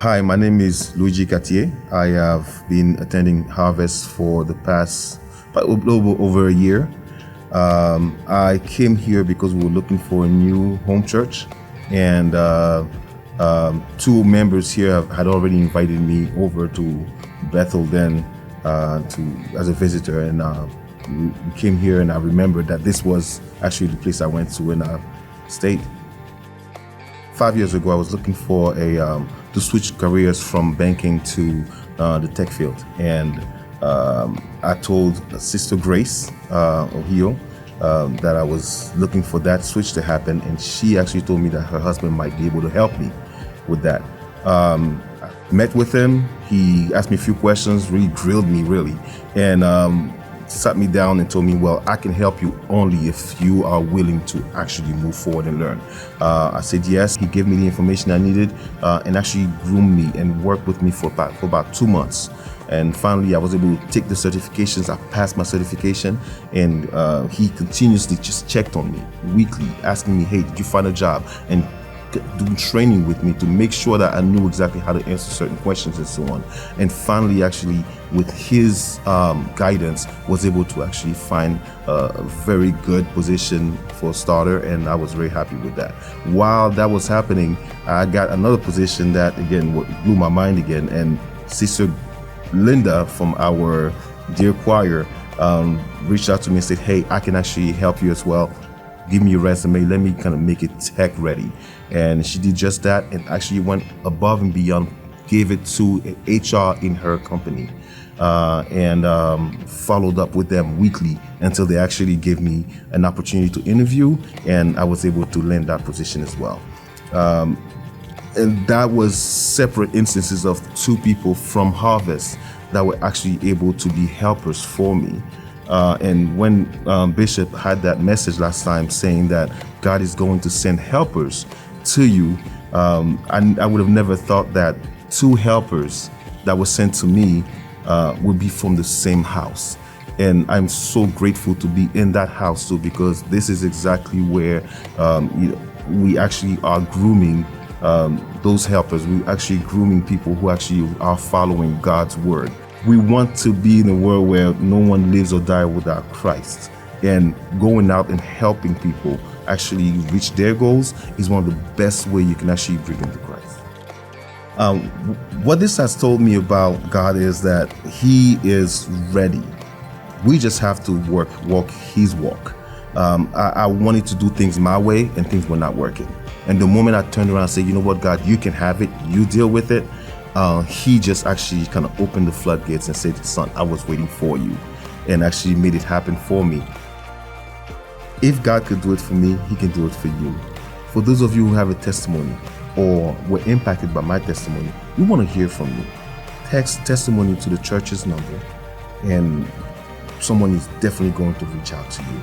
Hi, my name is Luigi. I have been attending Harvest for the past over a year. I came here because we were looking for a new home church, and two members here had already invited me over to Bethel then as a visitor, and we came here, and I remembered that this was actually the place I went to when I stayed. 5 years ago, I was looking for to switch careers from banking to the tech field, and I told Sister Grace Ohio that I was looking for that switch to happen, and she actually told me that her husband might be able to help me with that. I met with him. He asked me a few questions, really grilled me, and sat me down and told me, well, I can help you only if you are willing to actually move forward and learn. I said yes. He gave me the information I needed and actually groomed me and worked with me for about 2 months. And finally, I was able to take the certifications. I passed my certification, and he continuously just checked on me weekly, asking me, hey, did you find a job? And doing training with me to make sure that I knew exactly how to answer certain questions and so on. And finally, actually, with his guidance, was able to actually find a very good position for a starter, and I was very happy with that. While that was happening, I got another position that, again, blew my mind again, and Sister Linda from our dear choir reached out to me and said, hey, I can actually help you as well. Give me your resume, let me kind of make it tech ready. And she did just that, and actually went above and beyond, gave it to HR in her company, and followed up with them weekly until they actually gave me an opportunity to interview, and I was able to land that position as well. And that was separate instances of two people from Harvest that were actually able to be helpers for me. And when Bishop had that message last time saying that God is going to send helpers to you, I would have never thought that two helpers that were sent to me would be from the same house. And I'm so grateful to be in that house too, because this is exactly where we actually are grooming those helpers. We're actually grooming people who actually are following God's word. We want to be in a world where no one lives or dies without Christ. And going out and helping people actually reach their goals is one of the best ways you can actually bring them to Christ. What this has told me about God is that He is ready. We just have to walk His walk. I wanted to do things my way, and things were not working. And the moment I turned around and said, you know what, God, you can have it, you deal with it, He just actually kind of opened the floodgates and said, son, I was waiting for you, and actually made it happen for me. If God could do it for me, He can do it for you. For those of you who have a testimony or were impacted by my testimony, we want to hear from you. Text testimony to the church's number, and someone is definitely going to reach out to you.